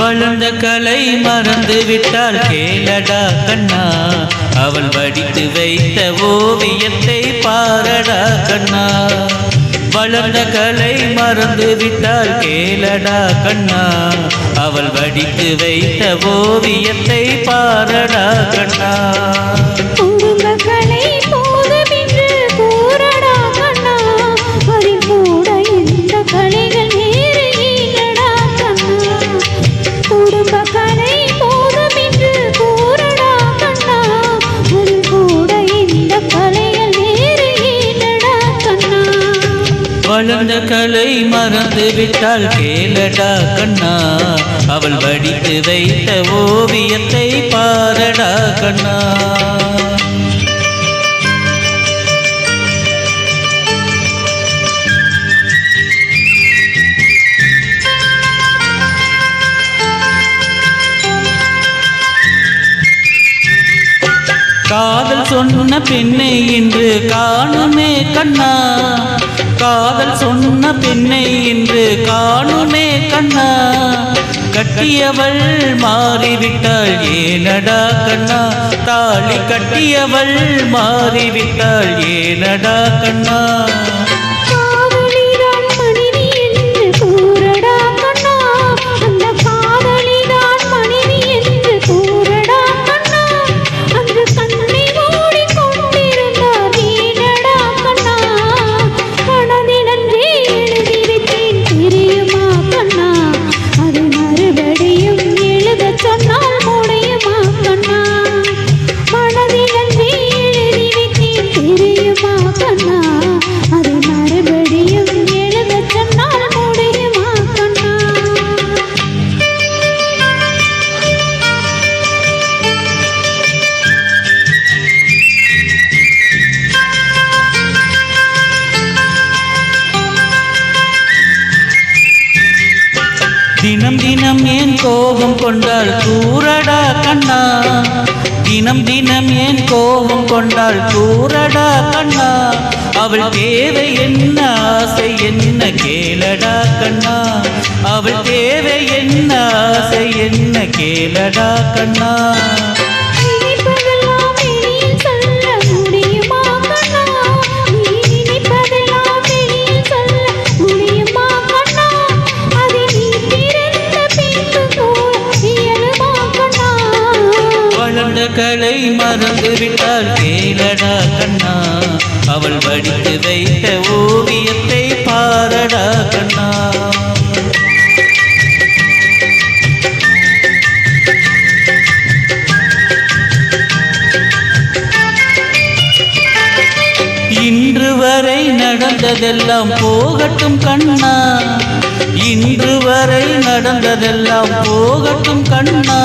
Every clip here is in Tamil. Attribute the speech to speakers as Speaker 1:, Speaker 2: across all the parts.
Speaker 1: வளர்ந்த கலை மறந்து விட்டால் கேளடா கண்ணா, அவள் வடித்து வைத்த ஓவியத்தை பாரடா கண்ணா. வளர்ந்த கலை மறந்து விட்டால் கேளடா கண்ணா, அவள் வடித்து வைத்த ஓவியத்தை பாரடா கண்ணா. வளர்ந்த கலை மறந்து விட்டால் கேளடா கண்ணா, அவள் வடித்து வைத்த ஓவியத்தை பாரடா கண்ணா. காதல் சொன்ன பெண்ணை இன்று காணுமே கண்ணா, காதல் சொன்ன பெண்ணை இன்று காணுமே கண்ணா. கட்டியவள் மாறிவிட்டாள் ஏனடா கண்ணா, தாலி கட்டியவள் மாறிவிட்டாள் ஏனடா கண்ணா. தினம் தினம் ஏன் கோபம் கொண்டால் கூறடா கண்ணா, தினம் தினம் ஏன் கோபம் கொண்டால் கூறடா கண்ணா. அவள் தேவை என்ன ஆசை என்ன கேளடா கண்ணா, அவள் தேவை என்ன ஆசை என்ன கேளடா கண்ணா. கலை மறந்து விட்டால் கேளடா கண்ணா, அவள் வடித்து வைத்த ஓவியத்தை பாரடா கண்ணா. இன்று வரை நடந்ததெல்லாம் போகட்டும் கண்ணா, இன்று வரை நடந்ததெல்லாம் போகட்டும் கண்ணா.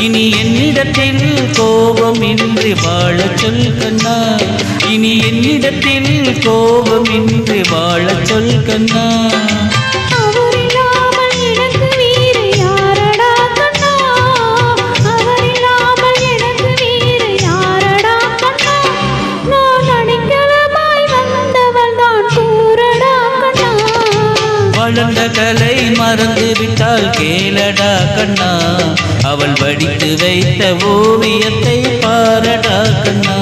Speaker 1: இனி என்னிடத்தில் கோபம் இன்றி வாழச் சொல் கண்ணா, இனி என்னிடத்தில் கோபம் இன்றி வாழச் சொல் கண்ணா. வளர்ந்த கலை மறந்து விட்டால் கேளடா கண்ணா, அவள் வடித்து வைத்த ஓவியத்தை பாரடா கண்ணா.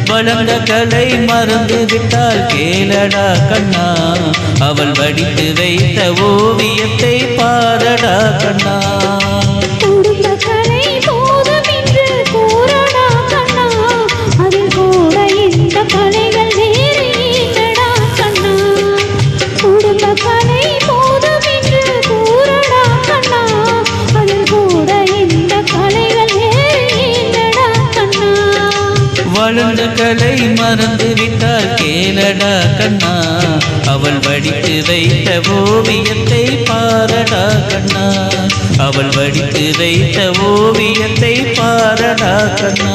Speaker 1: வளர்ந்த கலை மறந்து விட்டால் கேளடா கண்ணா, அவள் வடித்து வைத்த ஓவியத்தை பாரடா கண்ணா. வளர்ந்த கலை மறந்து விட்டால் கேளடா கண்ணா, அவள் வடித்து வைத்த ஓவியத்தை பாரடா கண்ணா, அவள் வடித்து வைத்த ஓவியத்தை பாரடா கண்ணா.